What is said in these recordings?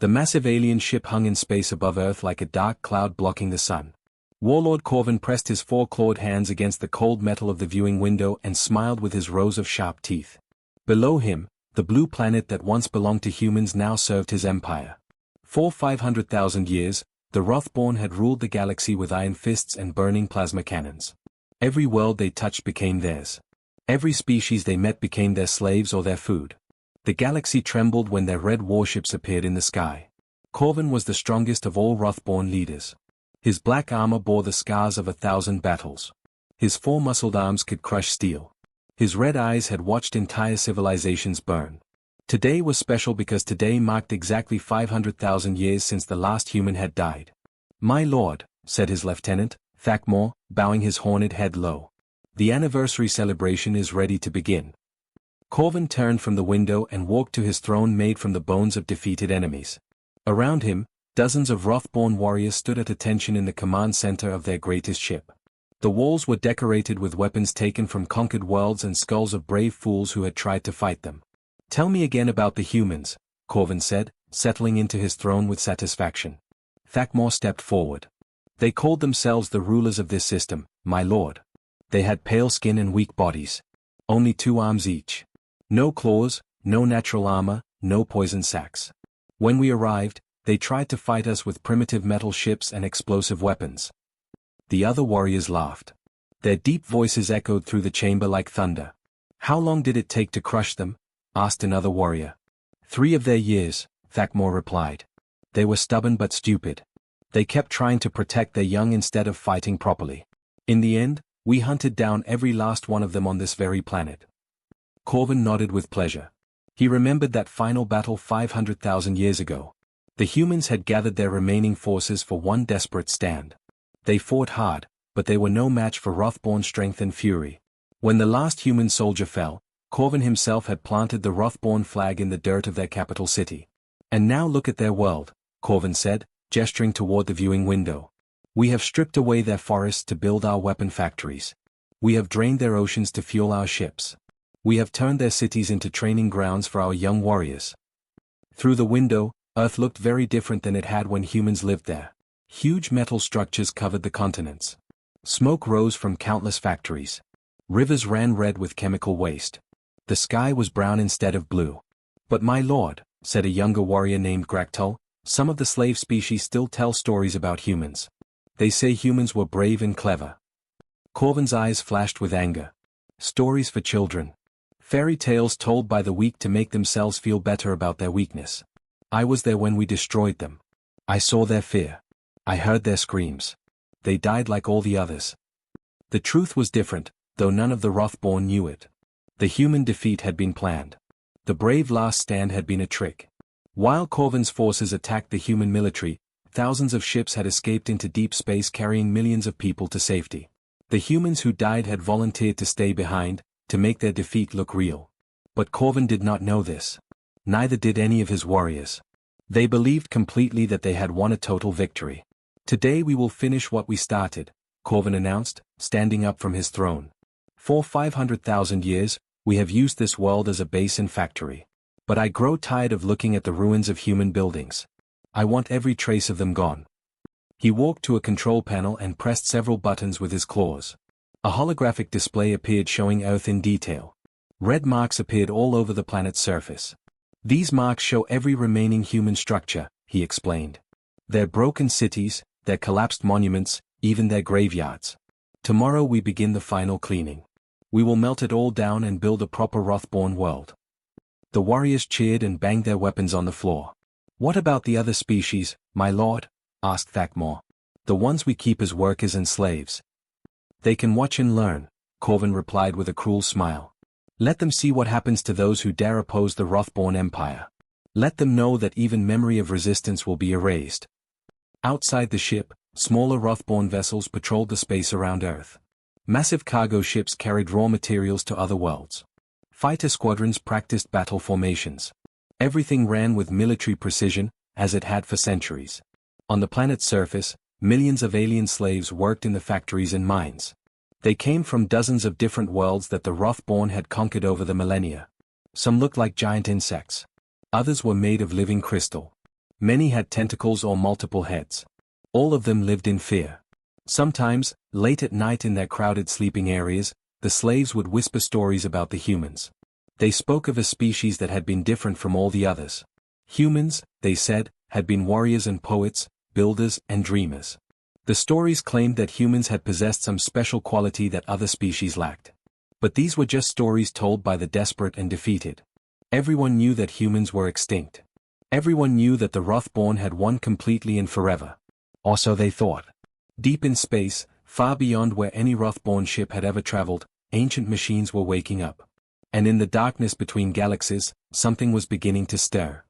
The massive alien ship hung in space above Earth like a dark cloud blocking the sun. Warlord Corvin pressed his four-clawed hands against the cold metal of the viewing window and smiled with his rows of sharp teeth. Below him, the blue planet that once belonged to humans now served his empire. For 500,000 years, the Wrathborn had ruled the galaxy with iron fists and burning plasma cannons. Every world they touched became theirs. Every species they met became their slaves or their food. The galaxy trembled when their red warships appeared in the sky. Corvin was the strongest of all Wrathborn leaders. His black armor bore the scars of 1,000 battles. His four-muscled arms could crush steel. His red eyes had watched entire civilizations burn. Today was special because today marked exactly 500,000 years since the last human had died. "My lord," said his lieutenant, Thakmor, bowing his horned head low. "The anniversary celebration is ready to begin." Corvin turned from the window and walked to his throne made from the bones of defeated enemies. Around him, dozens of Wrathborn warriors stood at attention in the command center of their greatest ship. The walls were decorated with weapons taken from conquered worlds and skulls of brave fools who had tried to fight them. "Tell me again about the humans," Corvin said, settling into his throne with satisfaction. Thakmor stepped forward. "They called themselves the rulers of this system, my lord. They had pale skin and weak bodies. Only 2 arms each. No claws, no natural armor, no poison sacs. When we arrived, they tried to fight us with primitive metal ships and explosive weapons." The other warriors laughed. Their deep voices echoed through the chamber like thunder. "How long did it take to crush them?" asked another warrior. 3 of their years, Thakmor replied. "They were stubborn but stupid. They kept trying to protect their young instead of fighting properly. In the end, we hunted down every last one of them on this very planet." Corvin nodded with pleasure. He remembered that final battle 500,000 years ago. The humans had gathered their remaining forces for one desperate stand. They fought hard, but they were no match for Wrathborn's strength and fury. When the last human soldier fell, Corvin himself had planted the Wrathborn flag in the dirt of their capital city. "And now look at their world," Corvin said, gesturing toward the viewing window. "We have stripped away their forests to build our weapon factories. We have drained their oceans to fuel our ships. We have turned their cities into training grounds for our young warriors." Through the window, Earth looked very different than it had when humans lived there. Huge metal structures covered the continents. Smoke rose from countless factories. Rivers ran red with chemical waste. The sky was brown instead of blue. "But my lord," said a younger warrior named Graktul, "some of the slave species still tell stories about humans. They say humans were brave and clever." Corvin's eyes flashed with anger. "Stories for children. Fairy tales told by the weak to make themselves feel better about their weakness. I was there when we destroyed them. I saw their fear. I heard their screams. They died like all the others." The truth was different, though none of the Wrathborn knew it. The human defeat had been planned. The brave last stand had been a trick. While Corvin's forces attacked the human military, thousands of ships had escaped into deep space carrying millions of people to safety. The humans who died had volunteered to stay behind, to make their defeat look real. But Corvin did not know this. Neither did any of his warriors. They believed completely that they had won a total victory. "Today we will finish what we started," Corvin announced, standing up from his throne. "For 500,000 years, we have used this world as a base and factory. But I grow tired of looking at the ruins of human buildings. I want every trace of them gone." He walked to a control panel and pressed several buttons with his claws. A holographic display appeared showing Earth in detail. Red marks appeared all over the planet's surface. "These marks show every remaining human structure," he explained. "Their broken cities, their collapsed monuments, even their graveyards. Tomorrow we begin the final cleaning. We will melt it all down and build a proper Wrathborn world." The warriors cheered and banged their weapons on the floor. "What about the other species, my lord?" asked Thakmor. "The ones we keep as workers and slaves." "They can watch and learn," Corvin replied with a cruel smile. "Let them see what happens to those who dare oppose the Wrathborn Empire. Let them know that even memory of resistance will be erased." Outside the ship, smaller Wrathborn vessels patrolled the space around Earth. Massive cargo ships carried raw materials to other worlds. Fighter squadrons practiced battle formations. Everything ran with military precision, as it had for centuries. On the planet's surface, millions of alien slaves worked in the factories and mines. They came from dozens of different worlds that the Wrathborn had conquered over the millennia. Some looked like giant insects. Others were made of living crystal. Many had tentacles or multiple heads. All of them lived in fear. Sometimes, late at night in their crowded sleeping areas, the slaves would whisper stories about the humans. They spoke of a species that had been different from all the others. Humans, they said, had been warriors and poets, builders and dreamers. The stories claimed that humans had possessed some special quality that other species lacked. But these were just stories told by the desperate and defeated. Everyone knew that humans were extinct. Everyone knew that the Wrathborn had won completely and forever. Or so they thought. Deep in space, far beyond where any Wrathborn ship had ever traveled, ancient machines were waking up. And in the darkness between galaxies, something was beginning to stir.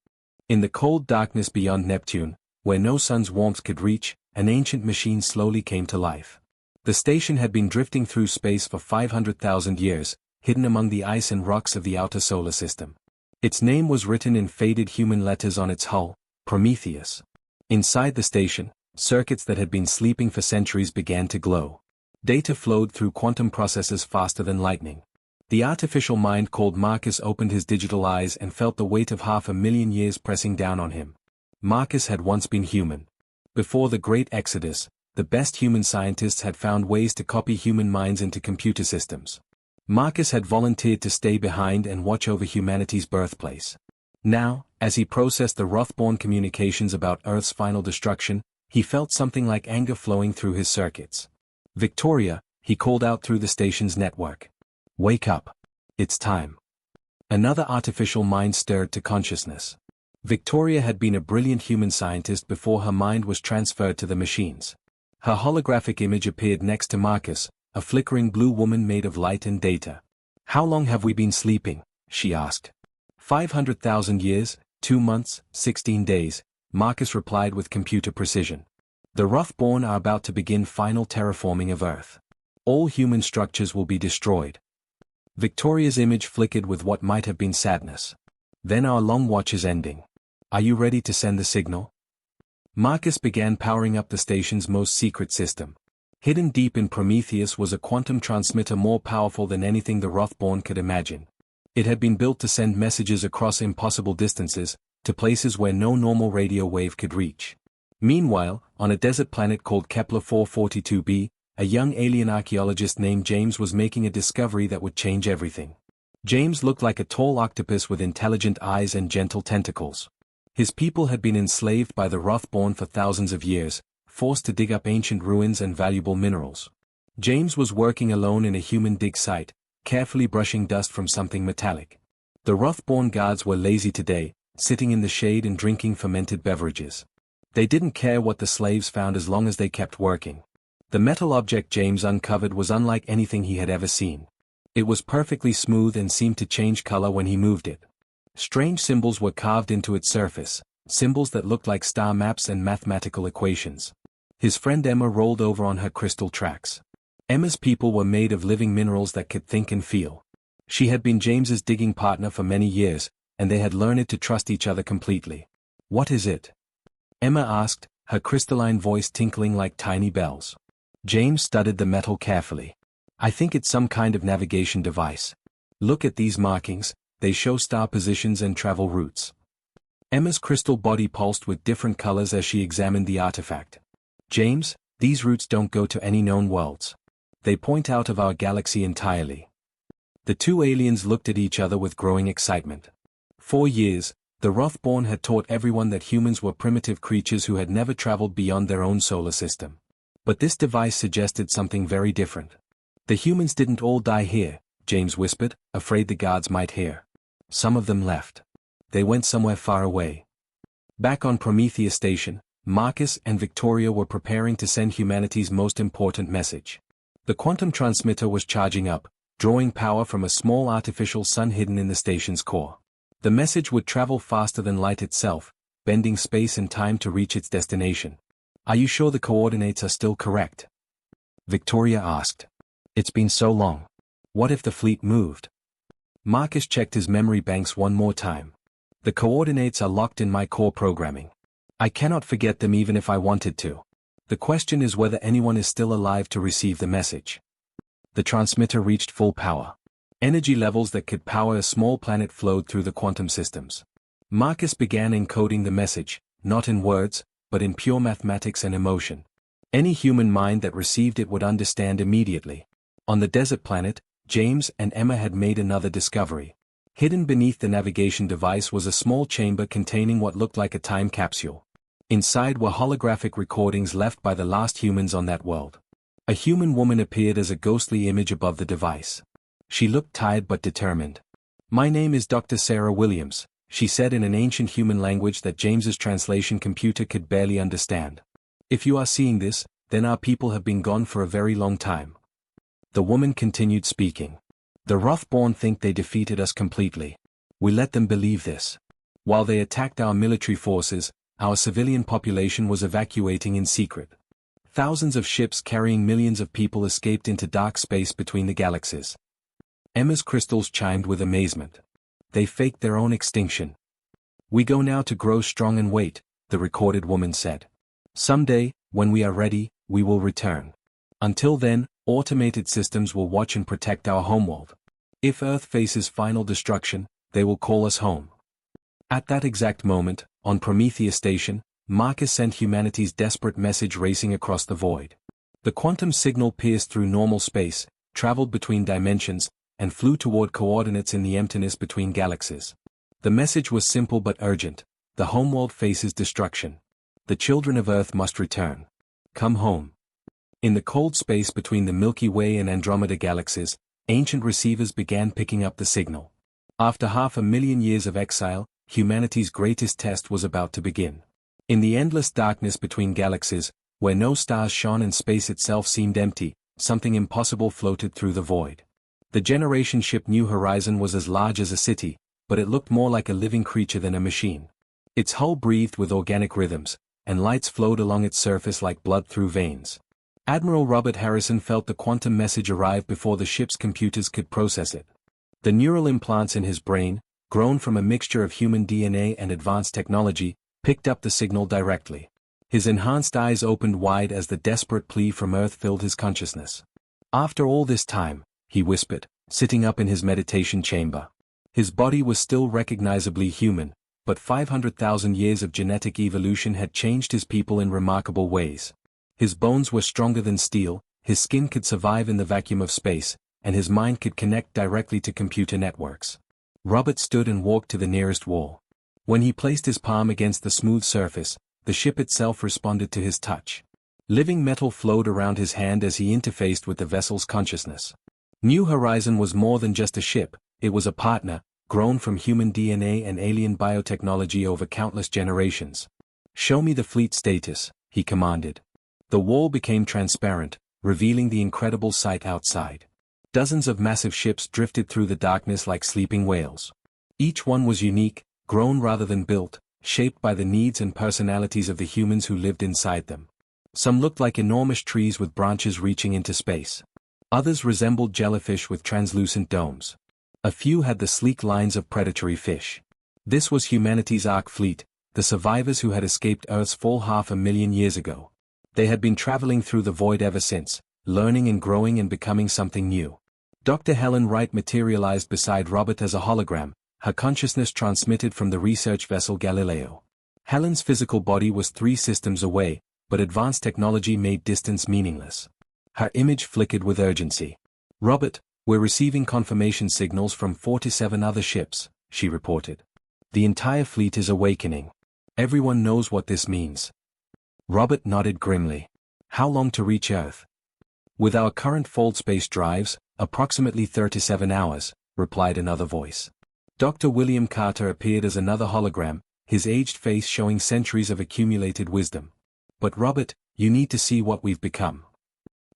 In the cold darkness beyond Neptune, where no sun's warmth could reach, an ancient machine slowly came to life. The station had been drifting through space for 500,000 years, hidden among the ice and rocks of the outer solar system. Its name was written in faded human letters on its hull, Prometheus. Inside the station, circuits that had been sleeping for centuries began to glow. Data flowed through quantum processors faster than lightning. The artificial mind called Marcus opened his digital eyes and felt the weight of 500,000 years pressing down on him. Marcus had once been human. Before the Great Exodus, the best human scientists had found ways to copy human minds into computer systems. Marcus had volunteered to stay behind and watch over humanity's birthplace. Now, as he processed the Wrathborn communications about Earth's final destruction, he felt something like anger flowing through his circuits. "Victoria," he called out through the station's network. "Wake up. It's time." Another artificial mind stirred to consciousness. Victoria had been a brilliant human scientist before her mind was transferred to the machines. Her holographic image appeared next to Marcus, a flickering blue woman made of light and data. "How long have we been sleeping?" she asked. 500,000 years, 2 months, 16 days, Marcus replied with computer precision. "The Wrathborn are about to begin final terraforming of Earth. All human structures will be destroyed." Victoria's image flickered with what might have been sadness. "Then our long watch is ending. Are you ready to send the signal?" Marcus began powering up the station's most secret system. Hidden deep in Prometheus was a quantum transmitter more powerful than anything the Wrathborn could imagine. It had been built to send messages across impossible distances, to places where no normal radio wave could reach. Meanwhile, on a desert planet called Kepler 442b, a young alien archaeologist named James was making a discovery that would change everything. James looked like a tall octopus with intelligent eyes and gentle tentacles. His people had been enslaved by the Wrathborn for thousands of years, forced to dig up ancient ruins and valuable minerals. James was working alone in a human dig site, carefully brushing dust from something metallic. The Wrathborn guards were lazy today, sitting in the shade and drinking fermented beverages. They didn't care what the slaves found as long as they kept working. The metal object James uncovered was unlike anything he had ever seen. It was perfectly smooth and seemed to change color when he moved it. Strange symbols were carved into its surface, symbols that looked like star maps and mathematical equations. His friend Emma rolled over on her crystal tracks. Emma's people were made of living minerals that could think and feel. She had been James's digging partner for many years, and they had learned to trust each other completely. "What is it?" Emma asked, her crystalline voice tinkling like tiny bells. James studied the metal carefully. "I think it's some kind of navigation device. Look at these markings, they show star positions and travel routes." Emma's crystal body pulsed with different colors as she examined the artifact. "James, these routes don't go to any known worlds. They point out of our galaxy entirely." The two aliens looked at each other with growing excitement. For years, the Wrathborn had taught everyone that humans were primitive creatures who had never traveled beyond their own solar system. But this device suggested something very different. "The humans didn't all die here," James whispered, afraid the guards might hear. "Some of them left. They went somewhere far away." Back on Prometheus Station, Marcus and Victoria were preparing to send humanity's most important message. The quantum transmitter was charging up, drawing power from a small artificial sun hidden in the station's core. The message would travel faster than light itself, bending space and time to reach its destination. "Are you sure the coordinates are still correct?" Victoria asked. "It's been so long. What if the fleet moved?" Marcus checked his memory banks one more time. "The coordinates are locked in my core programming. I cannot forget them even if I wanted to. The question is whether anyone is still alive to receive the message." The transmitter reached full power. Energy levels that could power a small planet flowed through the quantum systems. Marcus began encoding the message, not in words, but in pure mathematics and emotion. Any human mind that received it would understand immediately. On the desert planet, James and Emma had made another discovery. Hidden beneath the navigation device was a small chamber containing what looked like a time capsule. Inside were holographic recordings left by the last humans on that world. A human woman appeared as a ghostly image above the device. She looked tired but determined. "My name is Dr. Sarah Williams," she said in an ancient human language that James's translation computer could barely understand. "If you are seeing this, then our people have been gone for a very long time." The woman continued speaking. "The Wrathborn think they defeated us completely. We let them believe this. While they attacked our military forces, our civilian population was evacuating in secret. Thousands of ships carrying millions of people escaped into dark space between the galaxies." Emma's crystals chimed with amazement. "They faked their own extinction. We go now to grow strong and wait," the recorded woman said. "Someday, when we are ready, we will return. Until then, automated systems will watch and protect our homeworld. If Earth faces final destruction, they will call us home." At that exact moment, on Prometheus Station, Marcus sent humanity's desperate message racing across the void. The quantum signal pierced through normal space, traveled between dimensions, and flew toward coordinates in the emptiness between galaxies. The message was simple but urgent: the homeworld faces destruction. The children of Earth must return. Come home. In the cold space between the Milky Way and Andromeda galaxies, ancient receivers began picking up the signal. After 500,000 years of exile, humanity's greatest test was about to begin. In the endless darkness between galaxies, where no stars shone and space itself seemed empty, something impossible floated through the void. The generation ship New Horizon was as large as a city, but it looked more like a living creature than a machine. Its hull breathed with organic rhythms, and lights flowed along its surface like blood through veins. Admiral Robert Harrison felt the quantum message arrive before the ship's computers could process it. The neural implants in his brain, grown from a mixture of human DNA and advanced technology, picked up the signal directly. His enhanced eyes opened wide as the desperate plea from Earth filled his consciousness. "After all this time," he whispered, sitting up in his meditation chamber. His body was still recognizably human, but 500,000 years of genetic evolution had changed his people in remarkable ways. His bones were stronger than steel, his skin could survive in the vacuum of space, and his mind could connect directly to computer networks. Robert stood and walked to the nearest wall. When he placed his palm against the smooth surface, the ship itself responded to his touch. Living metal flowed around his hand as he interfaced with the vessel's consciousness. New Horizon was more than just a ship, it was a partner, grown from human DNA and alien biotechnology over countless generations. "Show me the fleet status," he commanded. The wall became transparent, revealing the incredible sight outside. Dozens of massive ships drifted through the darkness like sleeping whales. Each one was unique, grown rather than built, shaped by the needs and personalities of the humans who lived inside them. Some looked like enormous trees with branches reaching into space. Others resembled jellyfish with translucent domes. A few had the sleek lines of predatory fish. This was humanity's Ark fleet, the survivors who had escaped Earth's fall 500,000 years ago. They had been traveling through the void ever since, learning and growing and becoming something new. Dr. Helen Wright materialized beside Robert as a hologram, her consciousness transmitted from the research vessel Galileo. Helen's physical body was 3 systems away, but advanced technology made distance meaningless. Her image flickered with urgency. "Robert, we're receiving confirmation signals from 47 other ships," she reported. "The entire fleet is awakening. Everyone knows what this means." Robert nodded grimly. "How long to reach Earth?" "With our current fold space drives, approximately 37 hours, replied another voice. Dr. William Carter appeared as another hologram, his aged face showing centuries of accumulated wisdom. "But Robert, you need to see what we've become."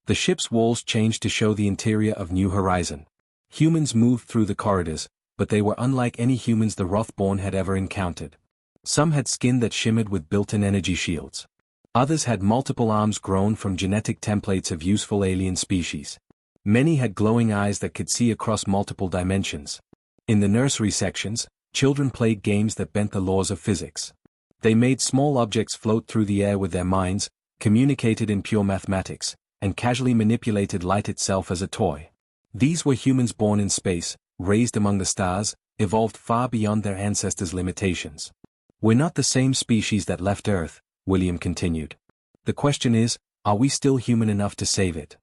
The ship's walls changed to show the interior of New Horizon. Humans moved through the corridors, but they were unlike any humans the Wrathborn had ever encountered. Some had skin that shimmered with built-in energy shields. Others had multiple arms grown from genetic templates of useful alien species. Many had glowing eyes that could see across multiple dimensions. In the nursery sections, children played games that bent the laws of physics. They made small objects float through the air with their minds, communicated in pure mathematics, and casually manipulated light itself as a toy. These were humans born in space, raised among the stars, evolved far beyond their ancestors' limitations. We're not the same species that left Earth, William continued. The question is, are we still human enough to save it?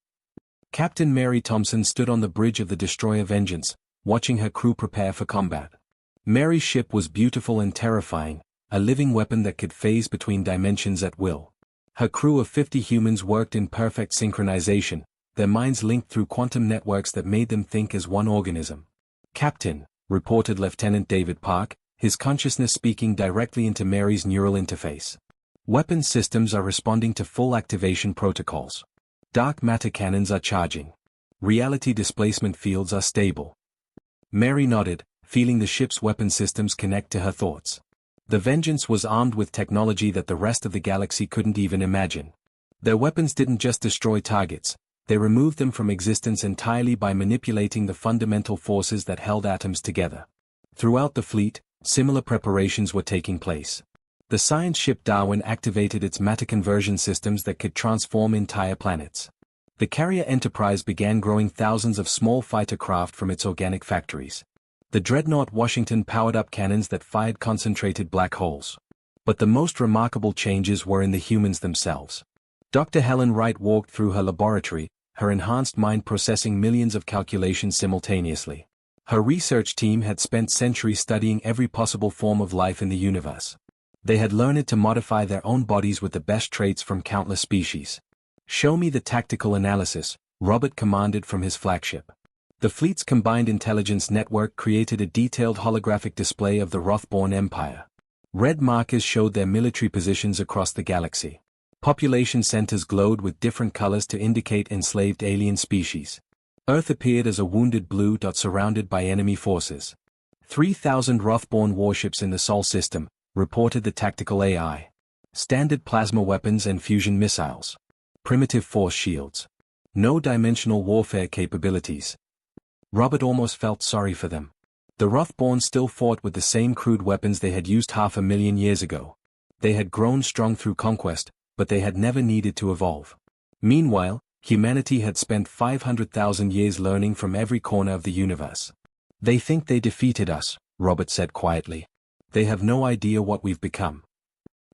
Captain Mary Thompson stood on the bridge of the destroyer Vengeance, watching her crew prepare for combat. Mary's ship was beautiful and terrifying, a living weapon that could phase between dimensions at will. Her crew of 50 humans worked in perfect synchronization, their minds linked through quantum networks that made them think as one organism. Captain, reported Lieutenant David Park, his consciousness speaking directly into Mary's neural interface. Weapon systems are responding to full activation protocols. Dark matter cannons are charging. Reality displacement fields are stable. Mary nodded, feeling the ship's weapon systems connect to her thoughts. The Vengeance was armed with technology that the rest of the galaxy couldn't even imagine. Their weapons didn't just destroy targets, they removed them from existence entirely by manipulating the fundamental forces that held atoms together. Throughout the fleet, similar preparations were taking place. The science ship Darwin activated its matter conversion systems that could transform entire planets. The carrier Enterprise began growing thousands of small fighter craft from its organic factories. The dreadnought Washington powered up cannons that fired concentrated black holes. But the most remarkable changes were in the humans themselves. Dr. Helen Wright walked through her laboratory, her enhanced mind processing millions of calculations simultaneously. Her research team had spent centuries studying every possible form of life in the universe. They had learned to modify their own bodies with the best traits from countless species. "Show me the tactical analysis," Robert commanded from his flagship. The fleet's combined intelligence network created a detailed holographic display of the Wrathborn Empire. Red markers showed their military positions across the galaxy. Population centers glowed with different colors to indicate enslaved alien species. Earth appeared as a wounded blue dot surrounded by enemy forces. 3,000 Wrathborn warships in the Sol system, reported the tactical AI. Standard plasma weapons and fusion missiles. Primitive force shields. No dimensional warfare capabilities. Robert almost felt sorry for them. The Wrathborn still fought with the same crude weapons they had used 500,000 years ago. They had grown strong through conquest, but they had never needed to evolve. Meanwhile, humanity had spent 500,000 years learning from every corner of the universe. "They think they defeated us," Robert said quietly. "They have no idea what we've become."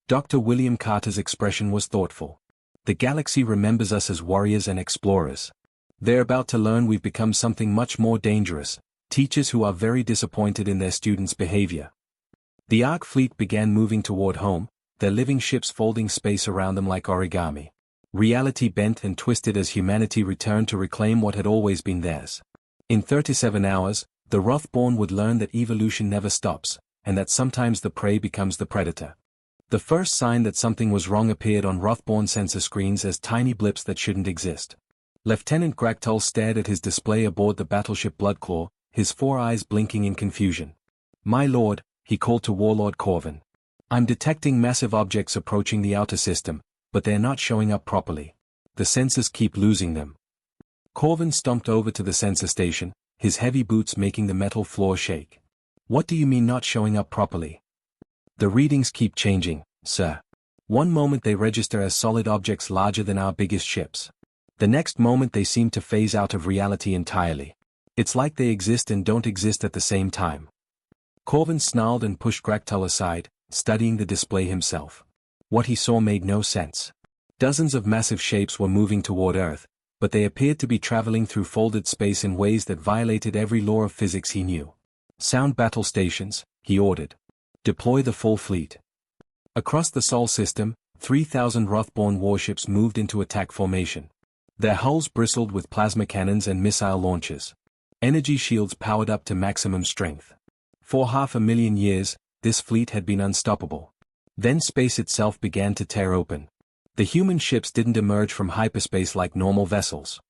Dr. William Carter's expression was thoughtful. "The galaxy remembers us as warriors and explorers. They're about to learn we've become something much more dangerous, teachers who are very disappointed in their students' behavior." The Ark fleet began moving toward home, their living ships folding space around them like origami. Reality bent and twisted as humanity returned to reclaim what had always been theirs. In 37 hours, the Wrathborn would learn that evolution never stops, and that sometimes the prey becomes the predator. The first sign that something was wrong appeared on Wrathborn sensor screens as tiny blips that shouldn't exist. Lieutenant Gractull stared at his display aboard the battleship Bloodclaw, his 4 eyes blinking in confusion. "My lord," he called to Warlord Corvin. "I'm detecting massive objects approaching the outer system, but they're not showing up properly. The sensors keep losing them." Corvin stomped over to the sensor station, his heavy boots making the metal floor shake. "What do you mean not showing up properly?" "The readings keep changing, sir. One moment they register as solid objects larger than our biggest ships. The next moment they seem to phase out of reality entirely. It's like they exist and don't exist at the same time." Corvin snarled and pushed Gractull aside, studying the display himself. What he saw made no sense. Dozens of massive shapes were moving toward Earth, but they appeared to be traveling through folded space in ways that violated every law of physics he knew. "Sound battle stations," he ordered. "Deploy the full fleet." Across the Sol system, 3,000 Wrathborn warships moved into attack formation. Their hulls bristled with plasma cannons and missile launchers. Energy shields powered up to maximum strength. For 500,000 years, this fleet had been unstoppable. Then space itself began to tear open. The human ships didn't emerge from hyperspace like normal vessels.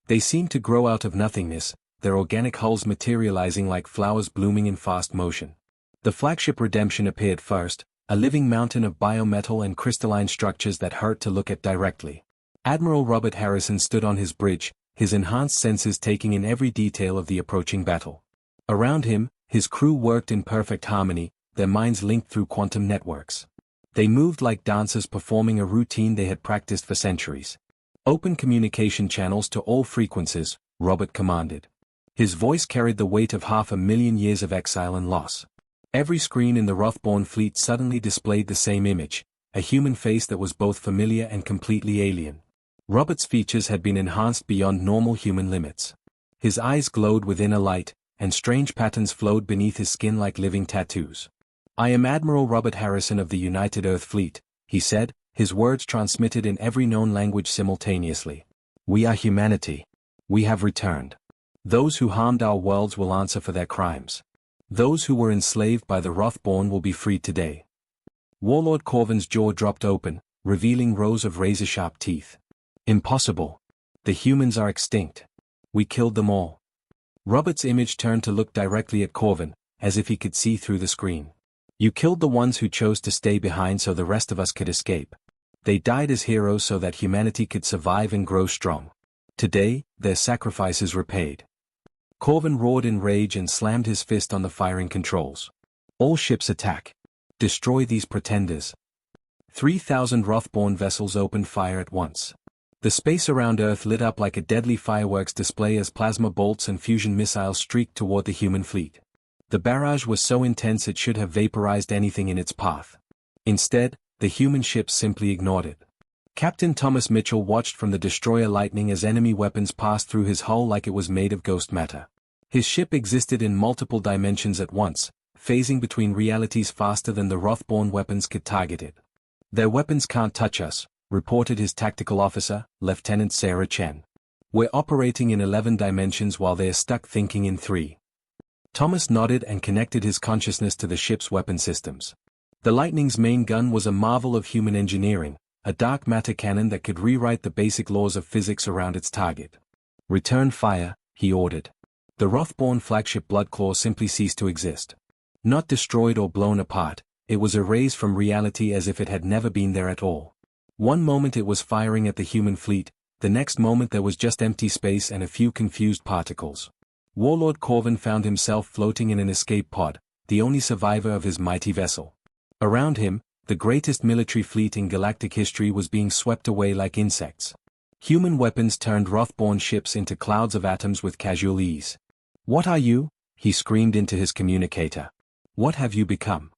They seemed to grow out of nothingness, their organic hulls materializing like flowers blooming in fast motion. The flagship Redemption appeared first, a living mountain of biometal and crystalline structures that hurt to look at directly. Admiral Robert Harrison stood on his bridge, his enhanced senses taking in every detail of the approaching battle. Around him, his crew worked in perfect harmony, their minds linked through quantum networks. They moved like dancers performing a routine they had practiced for centuries. "Open communication channels to all frequencies," Robert commanded. His voice carried the weight of 500,000 years of exile and loss. Every screen in the Wrathborn fleet suddenly displayed the same image, a human face that was both familiar and completely alien. Robert's features had been enhanced beyond normal human limits. His eyes glowed with inner light, and strange patterns flowed beneath his skin like living tattoos. "I am Admiral Robert Harrison of the United Earth Fleet," he said, his words transmitted in every known language simultaneously. "We are humanity. We have returned. Those who harmed our worlds will answer for their crimes. Those who were enslaved by the Wrathborn will be freed today." Warlord Corvin's jaw dropped open, revealing rows of razor-sharp teeth. "Impossible. The humans are extinct. We killed them all." Robert's image turned to look directly at Corvin, as if he could see through the screen. "You killed the ones who chose to stay behind so the rest of us could escape. They died as heroes so that humanity could survive and grow strong. Today, their sacrifice is repaid." Corvin roared in rage and slammed his fist on the firing controls. "All ships attack. Destroy these pretenders." 3,000 Wrathborn vessels opened fire at once. The space around Earth lit up like a deadly fireworks display as plasma bolts and fusion missiles streaked toward the human fleet. The barrage was so intense it should have vaporized anything in its path. Instead, the human ships simply ignored it. Captain Thomas Mitchell watched from the destroyer Lightning as enemy weapons passed through his hull like it was made of ghost matter. His ship existed in multiple dimensions at once, phasing between realities faster than the Wrathborn weapons could target it. "Their weapons can't touch us," reported his tactical officer, Lieutenant Sarah Chen. "We're operating in 11 dimensions while they're stuck thinking in 3. Thomas nodded and connected his consciousness to the ship's weapon systems. The Lightning's main gun was a marvel of human engineering, a dark matter cannon that could rewrite the basic laws of physics around its target. "Return fire," he ordered. The Wrathborn flagship Bloodclaw simply ceased to exist. Not destroyed or blown apart, it was erased from reality as if it had never been there at all. One moment it was firing at the human fleet, the next moment there was just empty space and a few confused particles. Warlord Corvin found himself floating in an escape pod, the only survivor of his mighty vessel. Around him, the greatest military fleet in galactic history was being swept away like insects. Human weapons turned Wrathborn ships into clouds of atoms with casual ease. "What are you?" he screamed into his communicator. "What have you become?"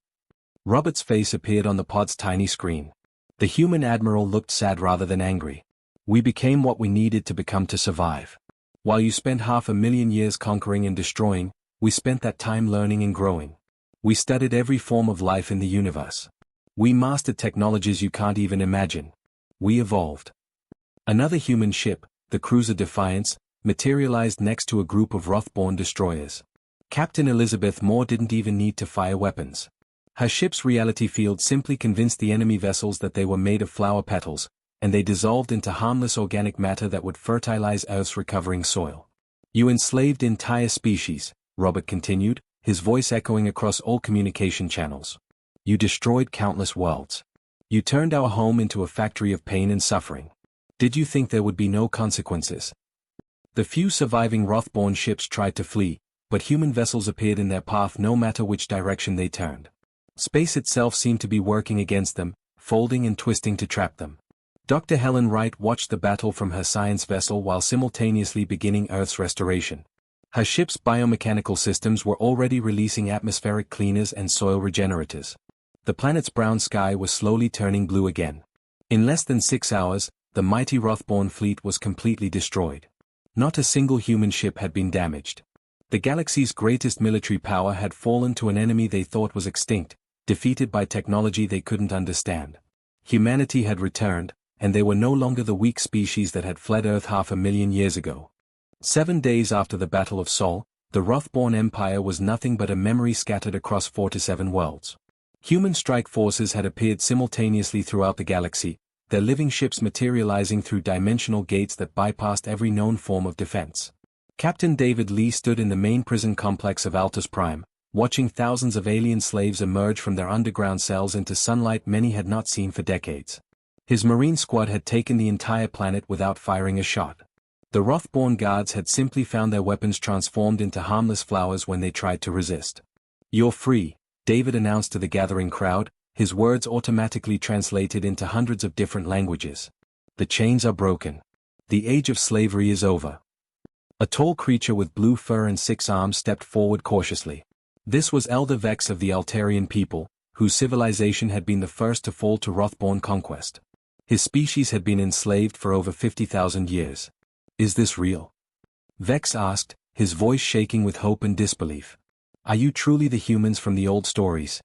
Robert's face appeared on the pod's tiny screen. The human admiral looked sad rather than angry. "We became what we needed to become to survive. While you spent 500,000 years conquering and destroying, we spent that time learning and growing. We studied every form of life in the universe. We mastered technologies you can't even imagine. We evolved." Another human ship, the cruiser Defiance, materialized next to a group of Wrathborn destroyers. Captain Elizabeth Moore didn't even need to fire weapons. Her ship's reality field simply convinced the enemy vessels that they were made of flower petals, and they dissolved into harmless organic matter that would fertilize Earth's recovering soil. "You enslaved entire species," Robert continued, his voice echoing across all communication channels. "You destroyed countless worlds. You turned our home into a factory of pain and suffering. Did you think there would be no consequences?" The few surviving Wrathborn ships tried to flee, but human vessels appeared in their path no matter which direction they turned. Space itself seemed to be working against them, folding and twisting to trap them. Dr. Helen Wright watched the battle from her science vessel while simultaneously beginning Earth's restoration. Her ship's biomechanical systems were already releasing atmospheric cleaners and soil regenerators. The planet's brown sky was slowly turning blue again. In less than 6 hours, the mighty Wrathborn fleet was completely destroyed. Not a single human ship had been damaged. The galaxy's greatest military power had fallen to an enemy they thought was extinct, defeated by technology they couldn't understand. Humanity had returned, and they were no longer the weak species that had fled Earth 500,000 years ago. 7 days after the Battle of Sol, the Wrathborn Empire was nothing but a memory scattered across 47 worlds. Human strike forces had appeared simultaneously throughout the galaxy, their living ships materializing through dimensional gates that bypassed every known form of defense. Captain David Lee stood in the main prison complex of Altus Prime, watching thousands of alien slaves emerge from their underground cells into sunlight many had not seen for decades. His Marine squad had taken the entire planet without firing a shot. The Wrathborn guards had simply found their weapons transformed into harmless flowers when they tried to resist. "You're free," David announced to the gathering crowd, his words automatically translated into hundreds of different languages. "The chains are broken. The age of slavery is over." A tall creature with blue fur and 6 arms stepped forward cautiously. This was Elder Vex of the Altarian people, whose civilization had been the first to fall to Wrathborn conquest. His species had been enslaved for over 50,000 years. Is this real? Vex asked, his voice shaking with hope and disbelief. Are you truly the humans from the old stories?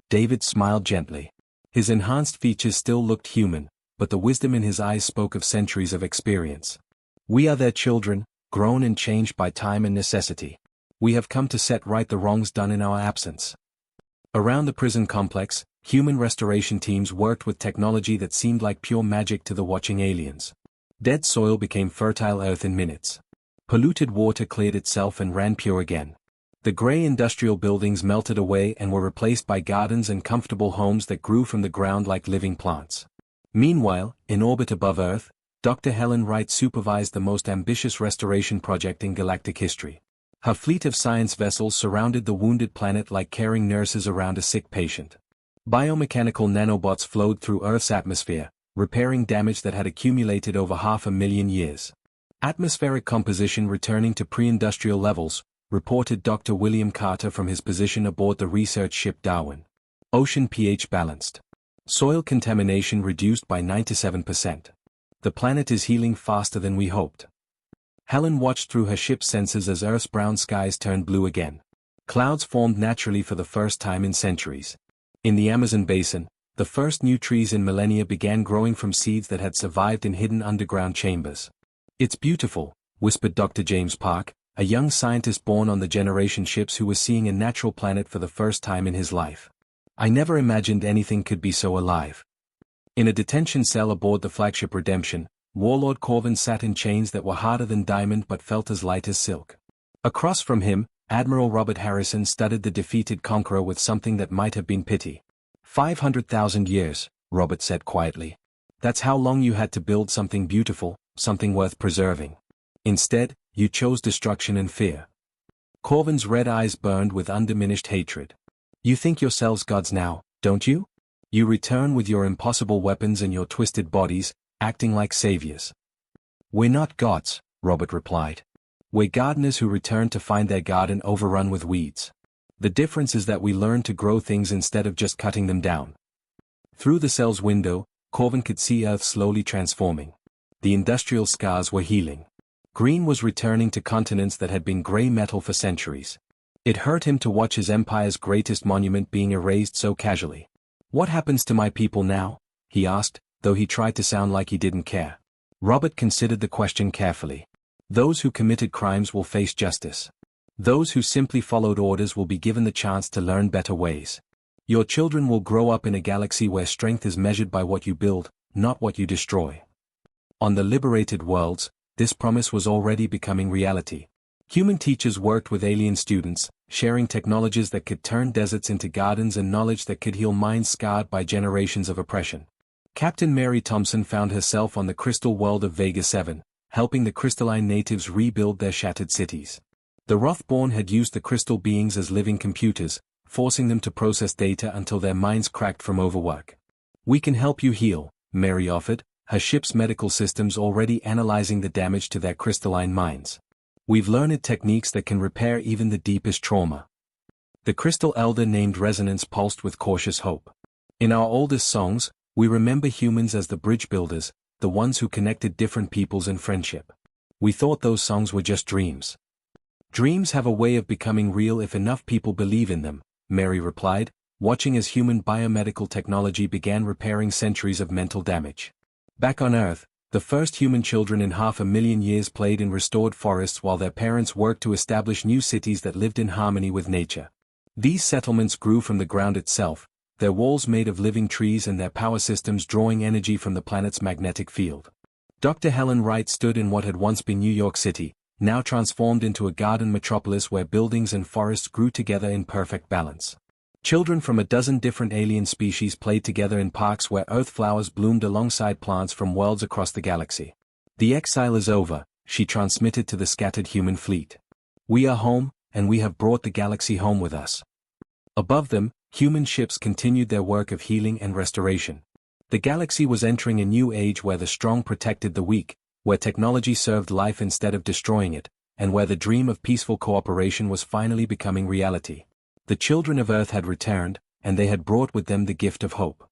David smiled gently. His enhanced features still looked human, but the wisdom in his eyes spoke of centuries of experience. We are their children, grown and changed by time and necessity. We have come to set right the wrongs done in our absence. Around the prison complex, human restoration teams worked with technology that seemed like pure magic to the watching aliens. Dead soil became fertile earth in minutes. Polluted water cleared itself and ran pure again. The gray industrial buildings melted away and were replaced by gardens and comfortable homes that grew from the ground like living plants. Meanwhile, in orbit above Earth, Dr. Helen Wright supervised the most ambitious restoration project in galactic history. Her fleet of science vessels surrounded the wounded planet like caring nurses around a sick patient. Biomechanical nanobots flowed through Earth's atmosphere, repairing damage that had accumulated over 500,000 years. Atmospheric composition returning to pre-industrial levels, reported Dr. William Carter from his position aboard the research ship Darwin. Ocean pH balanced. Soil contamination reduced by 97%. The planet is healing faster than we hoped. Helen watched through her ship's sensors as Earth's brown skies turned blue again. Clouds formed naturally for the first time in centuries. In the Amazon basin, the first new trees in millennia began growing from seeds that had survived in hidden underground chambers. It's beautiful, whispered Dr. James Park, a young scientist born on the Generation ships who was seeing a natural planet for the first time in his life. I never imagined anything could be so alive. In a detention cell aboard the flagship Redemption, Warlord Corvin sat in chains that were harder than diamond but felt as light as silk. Across from him, Admiral Robert Harrison studied the defeated conqueror with something that might have been pity. 500,000 years, Robert said quietly. That's how long you had to build something beautiful, something worth preserving. Instead, you chose destruction and fear. Corvin's red eyes burned with undiminished hatred. You think yourselves gods now, don't you? You return with your impossible weapons and your twisted bodies, acting like saviors. We're not gods, Robert replied. We're gardeners who return to find their garden overrun with weeds. The difference is that we learn to grow things instead of just cutting them down. Through the cell's window, Corvin could see Earth slowly transforming. The industrial scars were healing. Green was returning to continents that had been gray metal for centuries. It hurt him to watch his empire's greatest monument being erased so casually. What happens to my people now? He asked, though he tried to sound like he didn't care. Robert considered the question carefully. Those who committed crimes will face justice. Those who simply followed orders will be given the chance to learn better ways. Your children will grow up in a galaxy where strength is measured by what you build, not what you destroy. On the liberated worlds, this promise was already becoming reality. Human teachers worked with alien students, sharing technologies that could turn deserts into gardens and knowledge that could heal minds scarred by generations of oppression. Captain Mary Thompson found herself on the crystal world of Vega 7, helping the crystalline natives rebuild their shattered cities. The Wrathborn had used the crystal beings as living computers, forcing them to process data until their minds cracked from overwork. We can help you heal, Mary offered, her ship's medical systems already analyzing the damage to their crystalline minds. We've learned techniques that can repair even the deepest trauma. The crystal elder named Resonance pulsed with cautious hope. In our oldest songs, we remember humans as the bridge builders, the ones who connected different peoples in friendship. We thought those songs were just dreams. Dreams have a way of becoming real if enough people believe in them, Mary replied, watching as human biomedical technology began repairing centuries of mental damage. Back on Earth, the first human children in 500,000 years played in restored forests while their parents worked to establish new cities that lived in harmony with nature. These settlements grew from the ground itself, their walls made of living trees and their power systems drawing energy from the planet's magnetic field. Dr. Helen Wright stood in what had once been New York City, now transformed into a garden metropolis where buildings and forests grew together in perfect balance. Children from a dozen different alien species played together in parks where earth flowers bloomed alongside plants from worlds across the galaxy. The exile is over, she transmitted to the scattered human fleet. We are home, and we have brought the galaxy home with us. Above them, human ships continued their work of healing and restoration. The galaxy was entering a new age where the strong protected the weak, where technology served life instead of destroying it, and where the dream of peaceful cooperation was finally becoming reality. The children of Earth had returned, and they had brought with them the gift of hope.